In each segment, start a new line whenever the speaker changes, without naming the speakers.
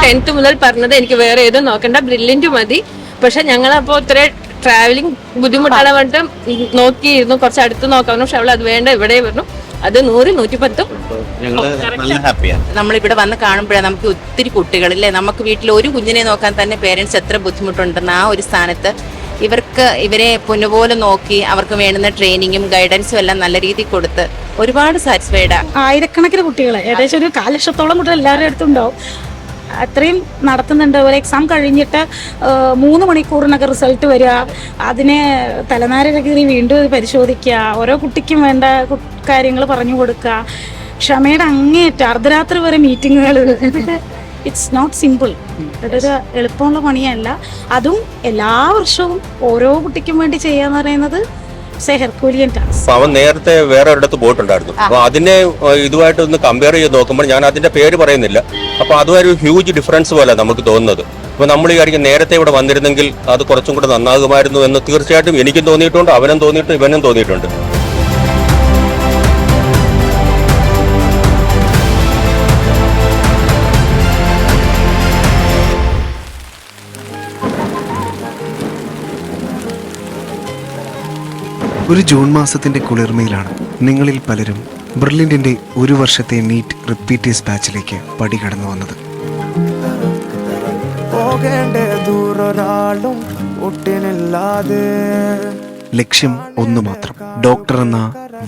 10th മുതൽ പറഞ്ഞത് എനിക്ക് വേറെ ഏതും നോക്കണ്ട, ബ്രില്യന്റ് മതി. പക്ഷെ ഞങ്ങളപ്പോ ഇത്ര ട്രാവലിംഗ് ബുദ്ധിമുട്ടാണ് പറഞ്ഞിട്ട് നോക്കിയിരുന്നു, കുറച്ച് അടുത്ത് നോക്കാമെന്ന്. പക്ഷെ അവൾ അത് വേണ്ട, ഇവിടെ പറഞ്ഞു അത് 100, 110.
നമ്മളിവിടെ വന്ന് കാണുമ്പോഴേ നമുക്ക് ഒത്തിരി കുട്ടികളില്ലേ, നമുക്ക് വീട്ടിൽ ഒരു കുഞ്ഞിനെ നോക്കാൻ തന്നെ പേരൻസ് എത്ര ബുദ്ധിമുട്ടുണ്ടെന്ന് ആ ഒരു സ്ഥാനത്ത് ഇവരെ പൊന്നുപോലെ നോക്കി അവർക്ക് വേണ്ടുന്ന ട്രെയിനിങ്ങും ഗൈഡൻസും എല്ലാം നല്ല രീതിയിൽ കൊടുത്ത് ഒരുപാട് സാറ്റിസ്ഫൈഡ്.
ആയിരക്കണക്കിന് കുട്ടികളെ, ഏകദേശം ഒരു 1 ലക്ഷത്തോളം കുട്ടികൾ എല്ലാവരുടെ അടുത്തും ഉണ്ടാവും. അത്രയും നടത്തുന്നുണ്ട്. ഒരു എക്സാം കഴിഞ്ഞിട്ട് 3 മണിക്കൂറിനൊക്കെ റിസൾട്ട് വരിക, അതിനെ തലനാരിഴ കീറി വീണ്ടും പരിശോധിക്കുക, ഓരോ കുട്ടിക്കും വേണ്ട കാര്യങ്ങൾ പറഞ്ഞു കൊടുക്കുക, ക്ഷമയുടെ അങ്ങേയറ്റം അർദ്ധരാത്രി വരെ മീറ്റിങ്ങുകൾ. It's not simple. അതൊരു എളുപ്പമുള്ള പണിയല്ല. അതും എല്ലാ വർഷവും ഓരോ കുട്ടിക്കും വേണ്ടി ചെയ്യാന്ന് പറയുന്നത്
അവൻ നേരത്തെ വേറെ ഒരിടത്ത് പോയിട്ടുണ്ടായിരുന്നു. അപ്പൊ അതിനെ ഇതുമായിട്ട് ഒന്ന് കമ്പയർ ചെയ്ത് നോക്കുമ്പോൾ ഞാൻ അതിന്റെ പേര് പറയുന്നില്ല. അപ്പൊ അതൊരു ഹ്യൂജ് ഡിഫറൻസ് പോലെ നമുക്ക് തോന്നുന്നത്. അപ്പൊ നമ്മൾ ഈ കാര്യം നേരത്തെ ഇവിടെ വന്നിരുന്നെങ്കിൽ അത് കുറച്ചും കൂടെ നന്നാകുമായിരുന്നു എന്ന് തീർച്ചയായിട്ടും എനിക്കും തോന്നിയിട്ടുണ്ട്, അവനും തോന്നിയിട്ടുണ്ട്, ഇവനും തോന്നിയിട്ടുണ്ട്.
ഒരു ജൂൺ മാസത്തിന്റെ കുളിർമയിലാണ് നിങ്ങളിൽ പലരും ബ്രില്യന്റിന്റെ 1 വർഷത്തെ നീറ്റ് റിപ്പീറ്റേഴ്സ് ബാച്ചിലേക്ക് പടികടന്നു വന്നത്. ലക്ഷ്യം ഒന്നു മാത്രം, ഡോക്ടർ എന്ന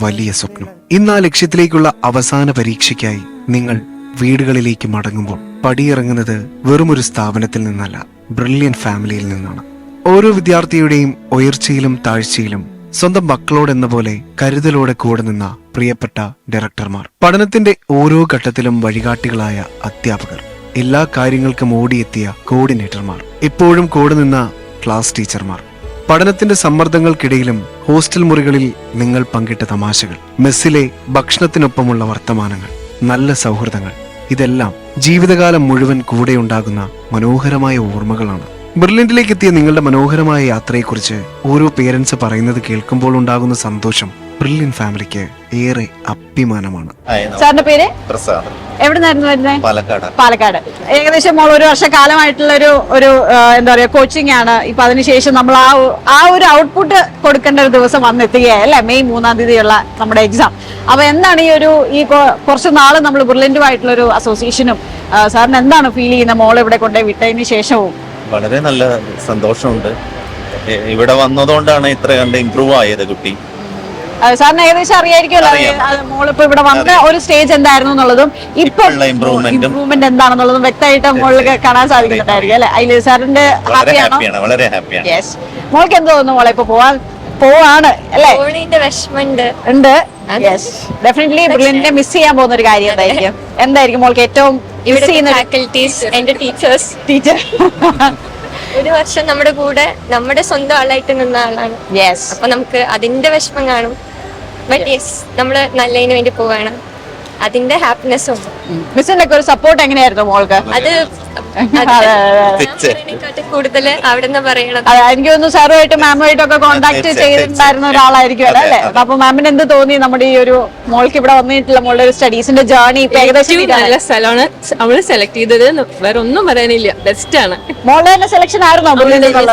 വലിയ സ്വപ്നം. ഇന്ന് ആ ലക്ഷ്യത്തിലേക്കുള്ള അവസാന പരീക്ഷയ്ക്കായി നിങ്ങൾ വീടുകളിലേക്ക് മടങ്ങുമ്പോൾ പടിയിറങ്ങുന്നത് വെറുമൊരു സ്ഥാപനത്തിൽ നിന്നല്ല, ബ്രില്യന്റ് ഫാമിലിയിൽ നിന്നാണ്. ഓരോ വിദ്യാർത്ഥിയുടെയും ഉയർച്ചയിലും താഴ്ചയിലും സ്വന്തം മക്കളോടെന്ന പോലെ കരുതലോടെ കൂടെ നിന്ന പ്രിയപ്പെട്ട ഡയറക്ടർമാർ, പഠനത്തിന്റെ ഓരോ ഘട്ടത്തിലും വഴികാട്ടികളായ അധ്യാപകർ, എല്ലാ കാര്യങ്ങൾക്കും ഓടിയെത്തിയ കോർഡിനേറ്റർമാർ, എപ്പോഴും കൂടെ നിന്ന ക്ലാസ് ടീച്ചർമാർ, പഠനത്തിന്റെ സമ്മർദ്ദങ്ങൾക്കിടയിലും ഹോസ്റ്റൽ മുറികളിൽ നിങ്ങൾ പങ്കിട്ട തമാശകൾ, മെസ്സിലെ ഭക്ഷണത്തിനൊപ്പമുള്ള വർത്തമാനങ്ങൾ, നല്ല സൗഹൃദങ്ങൾ, ഇതെല്ലാം ജീവിതകാലം മുഴുവൻ കൂടെയുണ്ടാകുന്ന മനോഹരമായ ഓർമ്മകളാണ്. ബ്രില്യന്റിലേക്ക് എത്തിയ നിങ്ങളുടെ മനോഹരമായ യാത്രയെക്കുറിച്ച് ഓരോ പേരൻസ് പറയുന്നത് കേൾക്കുമ്പോൾ ഉണ്ടാകുന്ന സന്തോഷം ബ്രില്യന്റ് ഫാമിലിക്ക് ഏറെ അഭിമാനമാണ്.
സാറിന്റെ പേര്? എവിടെ നിന്നായിരുന്നു വരുന്നത്? പാലക്കാട്. ഏകദേശം മോൾ 1 വർഷക്കാലമായിട്ടുള്ള ഒരു എന്താ പറയാ കോച്ചിങ് ആണ്. ഇപ്പൊ അതിനുശേഷം നമ്മൾ ആ ഒരു ഔട്ട്പുട്ട് കൊടുക്കേണ്ട ഒരു ദിവസം വന്നെത്തുകയായി അല്ലെ, മെയ് 3-ാം തീയതിയുള്ള നമ്മുടെ എക്സാം. അപ്പൊ എന്താണ് ഈ കുറച്ച് നാള് നമ്മൾ ബ്രില്യന്റുമായിട്ടുള്ള ഒരു അസോസിയേഷനും സാറിന് എന്താണ് ഫീൽ ചെയ്യുന്നത് മോൾ ഇവിടെ കൊണ്ടുപോയി വിട്ടതിന് ശേഷവും?
വളരെ നല്ല സന്തോഷമുണ്ട്. ഇവിടെ വന്നതുകൊണ്ടാണ് ഇത്ര കണ്ട് ഇമ്പ്രൂവ് ആയത് കുട്ടി.
സാറിന് ഏകദേശം അറിയായിരിക്കുമല്ലോ മോളിപ്പോ ഇവിടെ വന്ന ഒരു സ്റ്റേജ് എന്തായിരുന്നു എന്നുള്ളതും ഇപ്പൊ ഇമ്പ്രൂവ്മെന്റ് എന്താണെന്നുള്ളതും വ്യക്തമായിട്ട് മോളിൽ കാണാൻ സാധിക്കുന്നുണ്ടായിരിക്കും അല്ലെ. അതില് സാറിന്റെ
വളരെ ഹാപ്പിയാണ്.
യെസ്. മോൾക്ക് എന്ത് തോന്നുന്നു മോളെ ഇപ്പൊ പോവാണ് അല്ലെ? ഉണ്ട്. യെസ്, ഡെഫിനറ്റ്ലി ബ്രില്യന്റിനെ മിസ് ചെയ്യാൻ പോകുന്ന ഒരു കാര്യം എന്തായിരിക്കും മോൾക്ക് ഏറ്റവും മിസ് ചെയ്യുന്ന?
ഫാക്കൽറ്റീസ്, എന്റെ ടീച്ചർ 1 വർഷം നമ്മുടെ കൂടെ നമ്മുടെ സ്വന്തം ആളായിട്ട് നിന്ന ആളാണ്.
യെസ്.
അപ്പൊ നമുക്ക് അതിന്റെ വിഷമം കാണും. ബട്ട് യെസ്, നമ്മള് നല്ലതിന് വേണ്ടി പോവാണ്, അതിന്റെ ഹാപ്പിനെസ് ഉണ്ട്.
മിസ്സിന്റെ ഒക്കെ ഒരു സപ്പോർട്ട് എങ്ങനെയായിരുന്നു മോൾക്ക്?
അത് കൂടുതൽ അവിടെ നിന്ന് പറയണത്.
എനിക്ക് തോന്നുന്നു സാറുമായിട്ട് മാമുമായിട്ടും ഒക്കെ കോണ്ടാക്ട് ചെയ്തിട്ടുണ്ടായിരുന്ന ഒരാളായിരിക്കും അല്ലെ. അപ്പൊ മാമിന് എന്ത് തോന്നി നമ്മുടെ ഈ ഒരു മോൾക്ക് ഇവിടെ വന്നിട്ടുള്ള മോളുടെ ഒരു സ്റ്റഡീസിന്റെ ജേർണി? ഏകദേശം
നല്ല സ്ഥലമാണ് അവള് സെലക്ട് ചെയ്തത്, വേറെ ഒന്നും പറയാനില്ല, ബെസ്റ്റ് ആണ്.
മോളുടെ തന്നെ സെലക്ഷൻ ആയിരുന്നോ?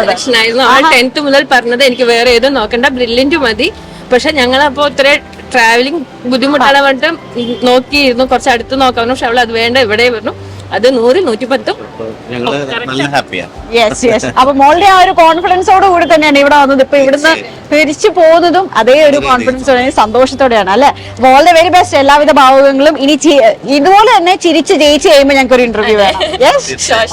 സെലക്ഷൻ ആയിരുന്നു. അവൾ 10th മുതൽ പറഞ്ഞത് എനിക്ക് വേറെ ഏതും നോക്കണ്ട, ബ്രില്യന്റ് മതി. പക്ഷെ ഞങ്ങളപ്പോ ഇത്ര ട്രാവലിംഗ് ബുദ്ധിമുട്ടാണ് പറഞ്ഞിട്ട് നോക്കിയിരുന്നു, കുറച്ച് അടുത്ത് നോക്കാമെന്ന്. പക്ഷെ അവൾ അത് വേണ്ട, ഇവിടെ പറഞ്ഞു അത് 100, 110.
അപ്പൊ മോളുടെ ആ ഒരു കോൺഫിഡൻസോട് കൂടി തന്നെയാണ് ഇവിടെ വന്നത്. ഇപ്പൊ ഇവിടുന്ന് തിരിച്ചു പോകുന്നതും അതേ ഒരു കോൺഫിഡൻസോടെ സന്തോഷത്തോടെയാണ് അല്ലെ. ഓൾ ദ വെരി ബെസ്റ്റ്, എല്ലാവിധ ഭാവുകങ്ങളും. ഇനി ഇതുപോലെ തന്നെ ചിരിച്ച് ജയിച്ച് കഴിയുമ്പോൾ ഞങ്ങൾക്ക് ഒരു ഇന്റർവ്യൂ വേണം.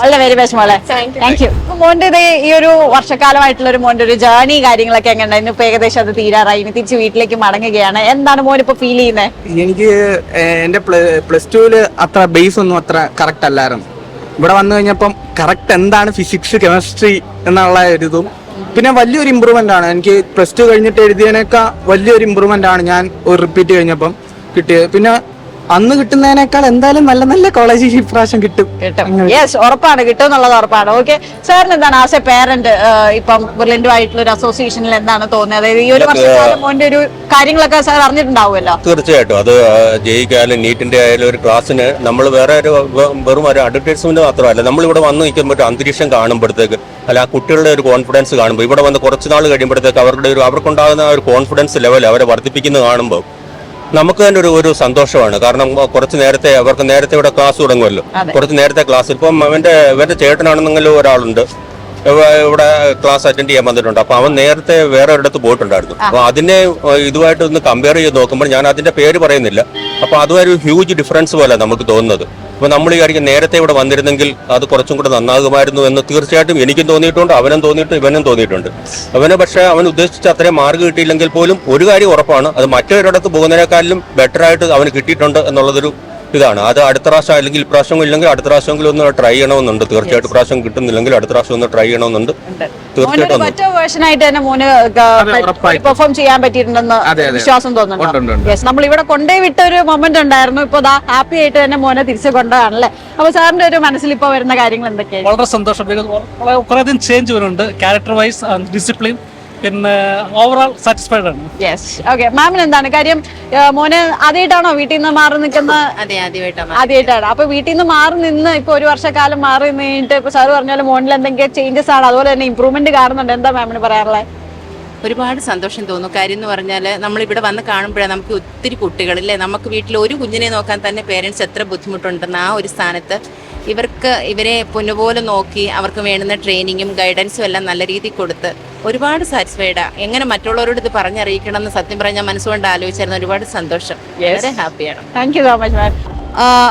ഓൾ ദ വെരി ബെസ്റ്റ് മോളെ. Thank you. മോന്റെ ഇത് ഈ ഒരു വർഷക്കാലമായിട്ടുള്ള ഒരു മോന്റെ ഒരു ജേർണി കാര്യങ്ങളൊക്കെ എങ്ങനെ? ഇന്നിപ്പോ ഏകദേശം അത് തീരാറായി, ഇനി തിരിച്ച് വീട്ടിലേക്ക് മടങ്ങുകയാണ്. എന്താണ് മോൻ ഇപ്പൊ ഫീൽ ചെയ്യുന്നത്?
എനിക്ക് എന്റെ +2 അത്ര ബേസ് ഒന്നും അത്ര കറക്റ്റ് അല്ലായിരുന്നു. ഇവിടെ വന്നു കഴിഞ്ഞപ്പം കറക്റ്റ് എന്താണ് ഫിസിക്സ്, കെമിസ്ട്രി എന്നുള്ള ഒരു ഇതും പിന്നെ വലിയൊരു ഇമ്പ്രൂവ്മെന്റ് ആണ്. എനിക്ക് +2 കഴിഞ്ഞിട്ട് എഴുതിയതിനേക്കാൾ വലിയൊരു ഇമ്പ്രൂവ്മെന്റ് ആണ് ഞാൻ ഒരു റിപ്പീറ്റ് കഴിഞ്ഞപ്പം കിട്ടിയത്. പിന്നെ അന്ന് കിട്ടുന്നതിനേക്കാൾ എന്തായാലും നല്ല നല്ല കോളേജ് ഇപ്രാവശ്യം കിട്ടും.
യെസ്, ഉറപ്പാണ്, കിട്ടും എന്നുള്ളത് ഉറപ്പാണ്. ഓക്കെ, സാറിന് എന്താണ് ആസ് എ പേരന്റ് ഇപ്പം ബ്രില്യന്റുമായിട്ടുള്ള ഒരു അസോസിയേഷനിൽ എന്താണ് തോന്നുന്നത്? അതായത് ഈ ഒരു വർഷക്കാലം മോന്റെ ഒരു കാര്യങ്ങളൊക്കെ സാർ അറിഞ്ഞിട്ടുണ്ടാവുമല്ലോ.
തീർച്ചയായിട്ടും അത് ജയിക്കായാലും നീറ്റിന്റെ ആയാലും ഒരു ക്ലാസ്സിന് നമ്മൾ വേറെ ഒരു വെറും ഒരു അഡ്വർടൈസ്മെന്റ് മാത്രമല്ല, നമ്മളിവിടെ വന്ന് നിൽക്കുമ്പോൾ ഒരു അന്തരീക്ഷം കാണുമ്പോഴത്തേക്ക് അല്ല ആ കുട്ടികളുടെ ഒരു കോൺഫിഡൻസ് കാണുമ്പോൾ ഇവിടെ വന്ന് കുറച്ച് നാൾ കഴിയുമ്പോഴത്തേക്ക് അവർക്കുണ്ടാകുന്ന ഒരു കോൺഫിഡൻസ് ലെവൽ അവരെ വർദ്ധിപ്പിക്കുന്നത് കാണുമ്പോൾ നമുക്ക് തന്നെ ഒരു സന്തോഷമാണ്. കാരണം കുറച്ച് നേരത്തെ അവർക്ക് നേരത്തെ ഇവിടെ ക്ലാസ് തുടങ്ങുമല്ലോ, കുറച്ച് നേരത്തെ ക്ലാസ്. ഇപ്പം ഇവന്റെ ചേട്ടനാണെന്നെങ്കിലും ഒരാളുണ്ട് ഇവിടെ ക്ലാസ് അറ്റൻഡ് ചെയ്യാൻ വന്നിട്ടുണ്ട്. അപ്പൊ അവൻ നേരത്തെ വേറെ ഒരിടത്ത് പോയിട്ടുണ്ടായിരുന്നു. അപ്പൊ അതിനെ ഇതുമായിട്ട് ഒന്ന് കമ്പയർ ചെയ്ത് നോക്കുമ്പോൾ ഞാൻ അതിന്റെ പേര് പറയുന്നില്ല. അപ്പൊ അതൊരു ഹ്യൂജ് ഡിഫറൻസ് പോലെ നമുക്ക് തോന്നുന്നത്. അപ്പൊ നമ്മൾ ഈ നേരത്തെ ഇവിടെ വന്നിരുന്നെങ്കിൽ അത് കുറച്ചും കൂടെ നന്നാകുമായിരുന്നു എന്ന് തീർച്ചയായിട്ടും എനിക്കും തോന്നിയിട്ടുണ്ട്, അവനും തോന്നിയിട്ടുണ്ട്, ഇവനും തോന്നിയിട്ടുണ്ട്. പക്ഷേ അവൻ ഉദ്ദേശിച്ച അത്രയും മാർക്ക് കിട്ടിയില്ലെങ്കിൽ പോലും ഒരു കാര്യം ഉറപ്പാണ്, അത് മറ്റൊരിടത്ത് പോകുന്നതിനേക്കാളും ബെറ്റർ ആയിട്ട് അവന് കിട്ടിയിട്ടുണ്ട് എന്നുള്ളതൊരു ഇതാണ്. അത് അടുത്ത പ്രാവശ്യം അല്ലെങ്കിൽ ഇപ്രാവശ്യം ഇല്ലെങ്കിൽ അടുത്ത പ്രാവശ്യമെങ്കിലും ഒന്ന് ട്രൈ ചെയ്യണമെന്നുണ്ട്. തീർച്ചയായിട്ടും പ്രാവശ്യം കിട്ടുന്നില്ലെങ്കിൽ അടുത്ത പ്രാവശ്യം ഒന്ന് ട്രൈ ചെയ്യണമെന്നുണ്ട്. തീർച്ചയായിട്ടും
മറ്റേ വേർഷനായിട്ട് തന്നെ മോന് പെർഫോം ചെയ്യാൻ പറ്റിയിട്ടുണ്ടെന്ന് വിശ്വാസം തോന്നുന്നുണ്ട്. യെസ്, നമ്മൾ ഇവിടെ കൊണ്ടേ വിട്ട ഒരു മൊമെന്റ് ഉണ്ടായിരുന്നു. ഇപ്പൊ ഹാപ്പി ആയിട്ട് തന്നെ മോനെ തിരിച്ചു കൊണ്ടുപോകാണല്ലേ. അപ്പൊ സാറിന്റെ ഒരു മനസ്സിൽ ഇപ്പൊ വരുന്ന കാര്യങ്ങൾ എന്തൊക്കെയാണ്?
വളരെ സന്തോഷം. കുറേയധികം ചേഞ്ച് വരുന്നുണ്ട്, ക്യാരക്ടർ വൈസ്, ഡിസിപ്ലിൻ, പിന്നെ ഓവറോൾ സാറ്റിസ്ഫൈഡ് ആണ്.
Yes, okay. മാമിന് എന്താണ് കാര്യം? മോന് ആദ്യമായിട്ടാണോ വീട്ടിൽ നിന്ന് മാറി നിൽക്കുന്നത്?
അതെ,
ആദ്യമായിട്ടാണ്. അപ്പൊ വീട്ടിൽ നിന്ന് മാറി നിന്ന് ഇപ്പൊ ഒരു വർഷക്കാലം മാറി നിന്നിട്ട് ഇപ്പൊ സാറ് പറഞ്ഞാലും മോനിൽ എന്തെങ്കിലും ചേഞ്ചസ് ആണ്, അതുപോലെ തന്നെ ഇമ്പ്രൂവ്മെന്റ് കാണുന്നുണ്ട്. എന്താ മാമിന് പറയാനുള്ളത്?
ഒരുപാട് സന്തോഷം തോന്നുന്നു. കാര്യം എന്ന് പറഞ്ഞാൽ നമ്മളിവിടെ വന്ന് കാണുമ്പോഴേ നമുക്ക് ഒത്തിരി കുട്ടികളില്ലേ, നമുക്ക് വീട്ടിൽ ഒരു കുഞ്ഞിനെ നോക്കാൻ തന്നെ പേരൻസ് എത്ര ബുദ്ധിമുട്ടുണ്ടെന്ന് ആ ഒരു സ്ഥാനത്ത് ഇവരെ പൊന്നുപോലെ നോക്കി അവർക്ക് വേണ്ടുന്ന ട്രെയിനിങ്ങും ഗൈഡൻസും എല്ലാം നല്ല രീതിയിൽ കൊടുത്ത് ഒരുപാട് സാറ്റിസ്ഫൈഡാ. എങ്ങനെ മറ്റുള്ളവരോട് ഇത് പറഞ്ഞറിയിക്കണം എന്ന് സത്യം പറഞ്ഞാൽ മനസ്സുകൊണ്ട് ആലോചിച്ചായിരുന്നു. ഒരുപാട് സന്തോഷം, വളരെ ഹാപ്പിയാണ്.
Thank you so much ma'am.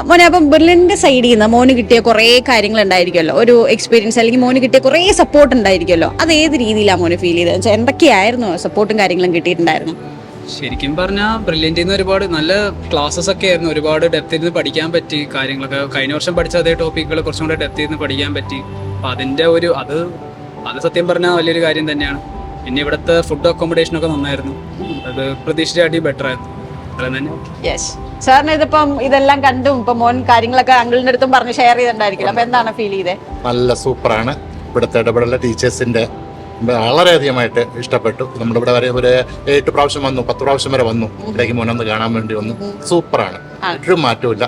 മോനെ, അപ്പം ബെർലിന്റെ സൈഡിൽ നിന്ന് മോന് കിട്ടിയ കുറേ കാര്യങ്ങൾ ഉണ്ടായിരിക്കുമല്ലോ, ഒരു എക്സ്പീരിയൻസ് അല്ലെങ്കിൽ മോന് കിട്ടിയ കുറേ സപ്പോർട്ട് ഉണ്ടായിരിക്കുമല്ലോ. അത് ഏത് രീതിയിലാണ് മോന് ഫീൽ ചെയ്തത്? എന്തൊക്കെയായിരുന്നു സപ്പോർട്ടും കാര്യങ്ങളും കിട്ടിയിട്ടുണ്ടായിരുന്നു?
ശരിക്കും പറഞ്ഞാൽ ബ്രില്യൻ്റിൽ നിന്ന് ഒരുപാട് നല്ല ക്ലാസ്സസ് ഒക്കെ ആയിരുന്നു. ഒരുപാട് ഡെപ്തിൽ നിന്ന് പഠിക്കാൻ പറ്റി. കാര്യങ്ങളൊക്കെ കഴിഞ്ഞ വർഷം പഠിച്ച അതേ ടോപ്പിക്കുകൾ കുറച്ചും കൂടെ ഡെപ്തിൽ നിന്ന് പഠിക്കാൻ പറ്റി. അപ്പം അതിൻ്റെ അത് സത്യം പറഞ്ഞാൽ വലിയൊരു കാര്യം തന്നെയാണ്. പിന്നെ ഇവിടുത്തെ ഫുഡ് അക്കോമഡേഷനൊക്കെ നന്നായിരുന്നു. അത് പ്രതീക്ഷിച്ചായിട്ട് ബെറ്റർ ആയിരുന്നു.
യെസ്, സാറിന് ഇതിപ്പം ഇതെല്ലാം കണ്ടും ഇപ്പൊ മോൻ കാര്യങ്ങളൊക്കെ അങ്കിളിന്റെ അടുത്തും പറഞ്ഞ് ഷെയർ ചെയ്തിട്ടുണ്ടായിരിക്കും. അപ്പൊ എന്താണ് ഫീൽ ചെയ്തത്?
നല്ല സൂപ്പറാണ്. ഇവിടുത്തെ ഇടപെടലുള്ള ടീച്ചേഴ്സിന്റെ വളരെയധികമായിട്ട് ഇഷ്ടപ്പെട്ടു. നമ്മളിവിടെ വരെ ഒരു 8 പ്രാവശ്യം വന്നു, 10 പ്രാവശ്യം വരെ വന്നു. ഇവിടേക്ക് മോനൊന്ന് കാണാൻ വേണ്ടി വന്നു. സൂപ്പറാണ്, ഒരു മാറ്റമില്ല,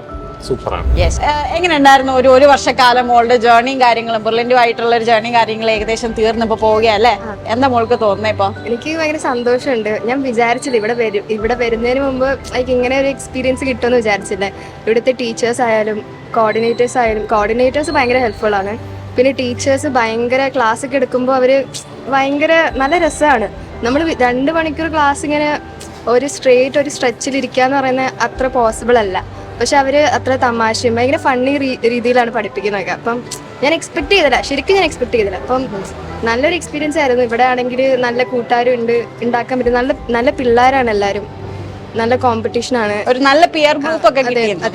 സൂപ്പറാണ്.
യെസ്, എങ്ങനെ ഉണ്ടായിരുന്നു ഒരു വർഷക്കാലം മോളുടെ ജേർണിയും കാര്യങ്ങളും ബ്രില്യന്റുമായിട്ടുള്ള ഒരു ജേർണിയും കാര്യങ്ങളും ഏകദേശം തീർന്നിപ്പോ പോവുകയല്ലേ? എന്താ മോൾക്ക് തോന്നുന്നത് ഇപ്പൊ?
എനിക്ക് ഭയങ്കര സന്തോഷമുണ്ട്. ഞാൻ വിചാരിച്ചില്ല ഇവിടെ വരുന്നതിന് മുമ്പ് എനിക്ക് ഇങ്ങനെ ഒരു എക്സ്പീരിയൻസ് കിട്ടുമെന്ന് വിചാരിച്ചില്ല. ഇവിടുത്തെ ടീച്ചേഴ്സ് ആയാലും കോർഡിനേറ്റേഴ്സ് ഭയങ്കര ഹെൽപ്ഫുൾ ആണ്. പിന്നെ ടീച്ചേഴ്സ് ഭയങ്കര ക്ലാസ് ഒക്കെ എടുക്കുമ്പോൾ അവർ ഭയങ്കര നല്ല രസമാണ്. നമ്മൾ 2 മണിക്കൂർ ക്ലാസ് ഇങ്ങനെ ഒരു സ്ട്രെച്ചിൽ ഇരിക്കുക എന്ന് പറയുന്നത് അത്ര പോസിബിൾ അല്ല. പക്ഷെ അവർ അത്ര തമാശയും ഭയങ്കര ഫണ്ണി രീതിയിലാണ് പഠിപ്പിക്കുന്നതൊക്കെ. അപ്പം ഞാൻ എക്സ്പെക്ട് ചെയ്തില്ല. അപ്പം നല്ലൊരു എക്സ്പീരിയൻസ് ആയിരുന്നു. ഇവിടെ ആണെങ്കിൽ നല്ല കൂട്ടുകാരും ഉണ്ട്, ഉണ്ടാക്കാൻ പറ്റും. നല്ല പിള്ളേരാണ് എല്ലാവരും. നല്ല കോമ്പറ്റീഷൻ ആണ്.
ഒരു നല്ല പിയർ ഗ്രൂപ്പ് ഒക്കെ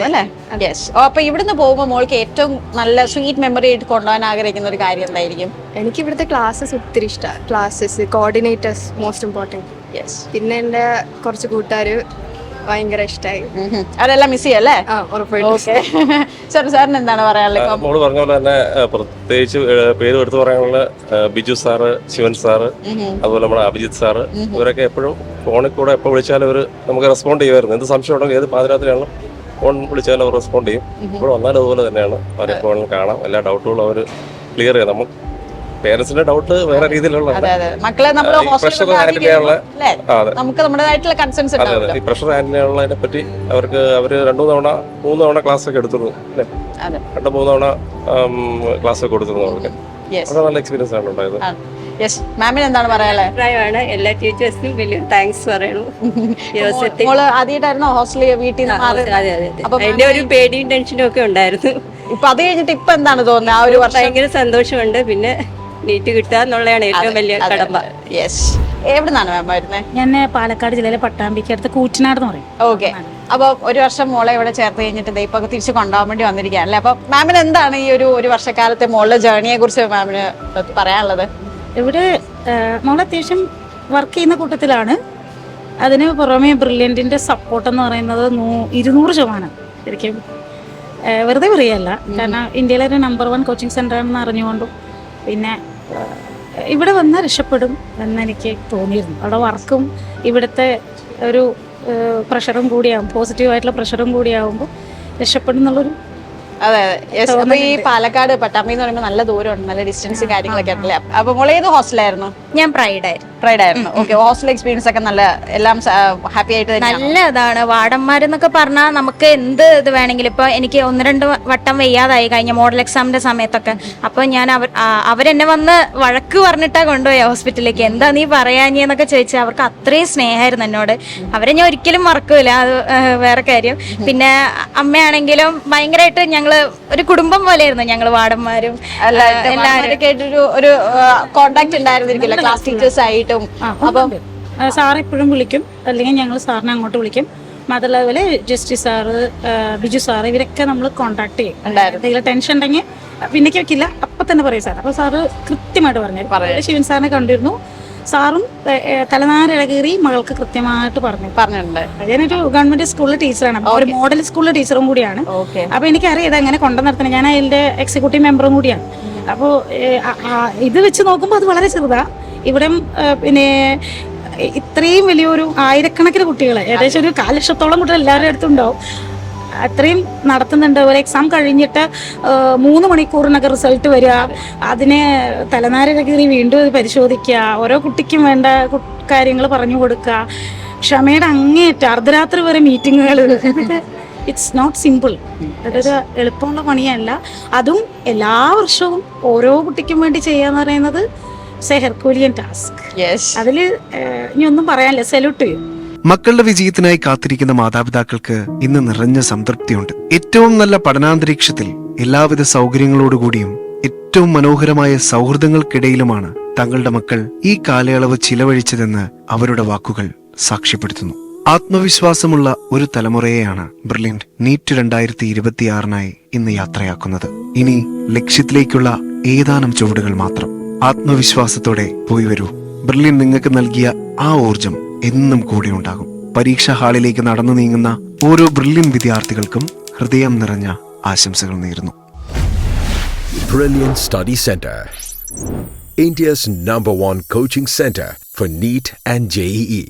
അല്ലേ? യെസ്. അപ്പൊ ഇവിടുന്ന് പോകുമ്പോൾ മോൾക്ക് ഏറ്റവും നല്ല സ്വീറ്റ് മെമ്മറി ആയിട്ട് കൊണ്ടുപോകാൻ ആഗ്രഹിക്കുന്ന ഒരു കാര്യം എന്തായിരിക്കും?
എനിക്ക് ഇവിടുത്തെ ക്ലാസ്സസ് ഒത്തിരി ഇഷ്ടമാണ്. Classes, coordinators most important.
Yes.
പിന്നെ എൻ്റെ കുറച്ച് കൂട്ടുകാർ ഭയങ്കര ഇഷ്ടമായി.
അവരെല്ലാം മിസ് ചെയ്യല്ലേ? സാറിന് എന്താണ് പറയാനുള്ളത്?
മോള് പറഞ്ഞ പോലെ തന്നെ പ്രത്യേകിച്ച് പേര് എടുത്തു പറയാനുള്ള ബിജു സാറ്, ശിവൻ സാറ്, അതുപോലെ നമ്മുടെ അഭിജിത്ത് സാറ്, ഇവരൊക്കെ എപ്പോഴും ഫോണിൽ കൂടെ എപ്പോൾ വിളിച്ചാലും അവർ നമുക്ക് റെസ്പോണ്ട് ചെയ്യുമായിരുന്നു. എന്ത് സംശയം ഉണ്ടെങ്കിൽ ഏത് പാതിരാത്രിയാണെങ്കിലും ഫോൺ വിളിച്ചാലും അവർ റെസ്പോണ്ട് ചെയ്യും. ഇപ്പോൾ വന്നാലും അതുപോലെ തന്നെയാണ്. അവരെ ഫോണിൽ കാണാം, എല്ലാ ഡൗട്ടുകളും അവർ ക്ലിയർ ചെയ്യും. നമ്മൾ പേരൻസിന്റെ ഡൗട്ട് വേറെ രീതിയിലുള്ള
മക്കളെ നമ്മൾ
പ്രഷർ ഹാൻഡിൽ ചെയ്യാനുള്ള
നമുക്ക് നമ്മുടേതായിട്ടുള്ള കൺസേൺസ്
ഈ പ്രഷർ ഹാൻഡിൽ ചെയ്യാനുള്ളതിനെ പറ്റി അവര് 2-3 തവണ ക്ലാസ് ഒക്കെ എടുത്തിരുന്നു അല്ലേ? 2-3 തവണ ക്ലാസ് ഒക്കെ കൊടുത്തിരുന്നു അവർക്ക്. വളരെ നല്ല എക്സ്പീരിയൻസ് ആണ് ഉണ്ടായത്.
മാമിന് എന്താണ് പറയാനുള്ളത്?
എല്ലാ ടീച്ചേഴ്സിനും വലിയ താങ്ക്സ് പറയണു.
ആദ്യമായിട്ടായിരുന്നോ ഹോസ്റ്റലിൽ വീട്ടിൽ നിന്ന്?
അതിന്റെ ഒരു പേടിയും ടെൻഷനും ഒക്കെ ഉണ്ടായിരുന്നു.
ഇപ്പൊ അത് കഴിഞ്ഞിട്ട് ഇപ്പൊ എന്താണ് തോന്നുന്നത്? ആ ഒരു വർഷം
ഭയങ്കര സന്തോഷമുണ്ട്. പിന്നെ നീറ്റ് കിട്ടുക എന്നുള്ളതാണ് ഏറ്റവും വലിയ കടമ്പ.
യെസ്. എവിടുന്നാണ് മാം വരുന്നത്?
ഞാൻ പാലക്കാട് ജില്ലയിലെ പട്ടാമ്പിക്ക് അടുത്ത് കൂറ്റനാട് എന്ന് പറയും.
ഓക്കെ. അപ്പൊ ഒരു വർഷം മോളെ ഇവിടെ ചേർത്ത് കഴിഞ്ഞിട്ട് ഇപ്പൊ തിരിച്ച് കൊണ്ടുപോകാൻ വേണ്ടി വന്നിരിക്കുകയാണല്ലേ? അപ്പൊ മാമിന് എന്താണ് ഈ ഒരു വർഷക്കാലത്തെ മോളുടെ ജേർണിയെ കുറിച്ച് മാമിന് പറയാനുള്ളത്?
ഇവിടെ മോൾ അത്യാവശ്യം വർക്ക് ചെയ്യുന്ന കൂട്ടത്തിലാണ്. അതിന് പുറമെ ബ്രില്യൻറ്റിന്റെ സപ്പോർട്ട് എന്ന് പറയുന്നത് 200%. ശരിക്കും വെറുതെ പറയല്ല, കാരണം ഇന്ത്യയിലെ ഒരു നമ്പർ 1 കോച്ചിങ് സെൻ്റർ ആണെന്ന് അറിഞ്ഞുകൊണ്ടും പിന്നെ ഇവിടെ വന്നാൽ രക്ഷപ്പെടും എന്നെനിക്ക് തോന്നിയിരുന്നു. അവിടെ വർക്കും ഇവിടുത്തെ ഒരു പ്രഷറും കൂടിയാവും, പോസിറ്റീവായിട്ടുള്ള പ്രഷറും കൂടിയാവുമ്പോൾ രക്ഷപ്പെടും എന്നുള്ളൊരു.
അതെ അതെ. അപ്പൊ ഈ പാലക്കാട് പട്ടാമ്പി എന്ന് പറയുമ്പോൾ നല്ല ദൂരമുണ്ട്, നല്ല ഡിസ്റ്റൻസ് കാര്യങ്ങളൊക്കെ ആയിട്ടില്ലേ. അപ്പൊ മോളെ ഏത് ഹോസ്റ്റലായിരുന്നു?
ഞാൻ പ്രൈഡായിരുന്നു.
ഓക്കെ. ഹോസ്റ്റൽ എക്സ്പീരിയൻസ് ഒക്കെ നല്ല, എല്ലാം ഹാപ്പി ആയിട്ട്
നല്ലതാണ്. വാർഡന്മാരെന്നൊക്കെ പറഞ്ഞാൽ നമുക്ക് എന്ത് ഇത് വേണമെങ്കിലും, ഇപ്പൊ എനിക്ക് 1-2 വട്ടം വയ്യാതായി കഴിഞ്ഞ മോഡൽ എക്സാമിന്റെ സമയത്തൊക്കെ. അപ്പൊ ഞാൻ അവരെന്നെ വന്ന് വഴക്ക് പറഞ്ഞിട്ടാ കൊണ്ടുപോയി ഹോസ്പിറ്റലിലേക്ക്. എന്താ നീ പറയാഞ്ഞെന്നൊക്കെ ചോദിച്ചാൽ അവർക്ക് അത്രയും സ്നേഹമായിരുന്നു എന്നോട്. അവരെ ഞാൻ ഒരിക്കലും മറക്കൂല, അത് വേറെ കാര്യം. പിന്നെ അമ്മയാണെങ്കിലും ഭയങ്കരമായിട്ട് ഞങ്ങള് ഒരു കുടുംബം പോലെയായിരുന്നു ഞങ്ങൾ വാർഡന്മാരും
എല്ലാവരും. ഒരു കോണ്ടാക്ട് ഉണ്ടായിരുന്നിരിക്കില്ല ക്ലാസ് ടീച്ചേഴ്സ് ആയിട്ടും.
അപ്പം സാർ എപ്പോഴും വിളിക്കും, അല്ലെങ്കിൽ ഞങ്ങൾ സാറിനെ അങ്ങോട്ട് വിളിക്കും. മാത്രമല്ല അതുപോലെ ജസ്റ്റിസ് സാറ്, ബിജു സാറ്, ഇവരൊക്കെ നമ്മൾ കോണ്ടാക്ട് ചെയ്യും. എന്തെങ്കിലും ടെൻഷൻ ഉണ്ടെങ്കിൽ പിന്നേക്ക് വെക്കില്ല, അപ്പം തന്നെ പറയും സാർ. അപ്പോൾ സാറ് കൃത്യമായിട്ട് പറഞ്ഞു. ശിവൻ സാറിനെ കണ്ടിരുന്നു, സാറും തലനാരിഴകേറി മകൾക്ക് കൃത്യമായിട്ട് പറഞ്ഞിട്ടുണ്ട്. ഞാനൊരു ഗവൺമെന്റ് സ്കൂളിലെ ടീച്ചറാണ്, ഒരു മോഡൽ സ്കൂളിലെ ടീച്ചറും കൂടിയാണ്. അപ്പൊ എനിക്കറിയാം ഇത് എങ്ങനെ കൊണ്ടു നടത്തണം. ഞാൻ അതിന്റെ എക്സിക്യൂട്ടീവ് മെമ്പറും കൂടിയാണ്. അപ്പോൾ ഇത് വെച്ച് നോക്കുമ്പോൾ അത് വളരെ ചെറുതാ. ഇവിടെ പിന്നെ ഇത്രയും വലിയൊരു ആയിരക്കണക്കിന് കുട്ടികളെ, ഏകദേശം ഒരു 1/4 ലക്ഷത്തോളം കുട്ടികൾ എല്ലാവരുടെ അടുത്തും ഉണ്ടാവും. അത്രയും നടത്തുന്നുണ്ട്. ഒരു എക്സാം കഴിഞ്ഞിട്ട് 3 മണിക്കൂറിനൊക്കെ റിസൾട്ട് വരിക, അതിനെ തലനാരിഴകേറി വീണ്ടും പരിശോധിക്കുക, ഓരോ കുട്ടിക്കും വേണ്ട കാര്യങ്ങൾ പറഞ്ഞു കൊടുക്കുക, ക്ഷമയുടെ അങ്ങേയറ്റം അർദ്ധരാത്രി വരെ മീറ്റിങ്ങുകൾ. It's not simple. അതൊരു എളുപ്പമുള്ള പണിയല്ല. അതും എല്ലാ വർഷവും ഓരോ കുട്ടിക്കും വേണ്ടി ചെയ്യാന്ന് പറയുന്നത് ഹെർക്കൂലിയൻ ടാസ്ക്. അതില് ഇനി ഒന്നും പറയാനില്ല, സല്യൂട്ട് ചെയ്യും.
മക്കളുടെ വിജയത്തിനായി കാത്തിരിക്കുന്ന മാതാപിതാക്കൾക്ക് ഇന്ന് നിറഞ്ഞ സംതൃപ്തിയുണ്ട്. ഏറ്റവും നല്ല പഠനാന്തരീക്ഷത്തിൽ എല്ലാവിധ സൗകര്യങ്ങളോടുകൂടിയും ഏറ്റവും മനോഹരമായ സൗഹൃദങ്ങൾക്കിടയിലുമാണ് തങ്ങളുടെ മക്കൾ ഈ കാലയളവ് ചിലവഴിച്ചതെന്ന് അവരുടെ വാക്കുകൾ സാക്ഷ്യപ്പെടുത്തുന്നു. ആത്മവിശ്വാസമുള്ള ഒരു തലമുറയെയാണ് ബ്രില്യന്റ് നീറ്റ് 2026 ഇന്ന് യാത്രയാക്കുന്നത്. ഇനി ലക്ഷ്യത്തിലേക്കുള്ള ഏതാനും ചുവടുകൾ മാത്രം. ആത്മവിശ്വാസത്തോടെ പോയി വരൂ. ബ്രില്യന്റ് നിങ്ങൾക്ക് നൽകിയ ആ ഊർജം എന്നും കൂടെ ഉണ്ടാകും. പരീക്ഷാ ഹാളിലേക്ക് നടന്നു നീങ്ങുന്ന ഓരോ ബ്രില്യന്റ് വിദ്യാർത്ഥികൾക്കും ഹൃദയം നിറഞ്ഞ ആശംസകൾ നേരുന്നു.
Brilliant Study Center, India's #1 coaching center for NEET and JEE.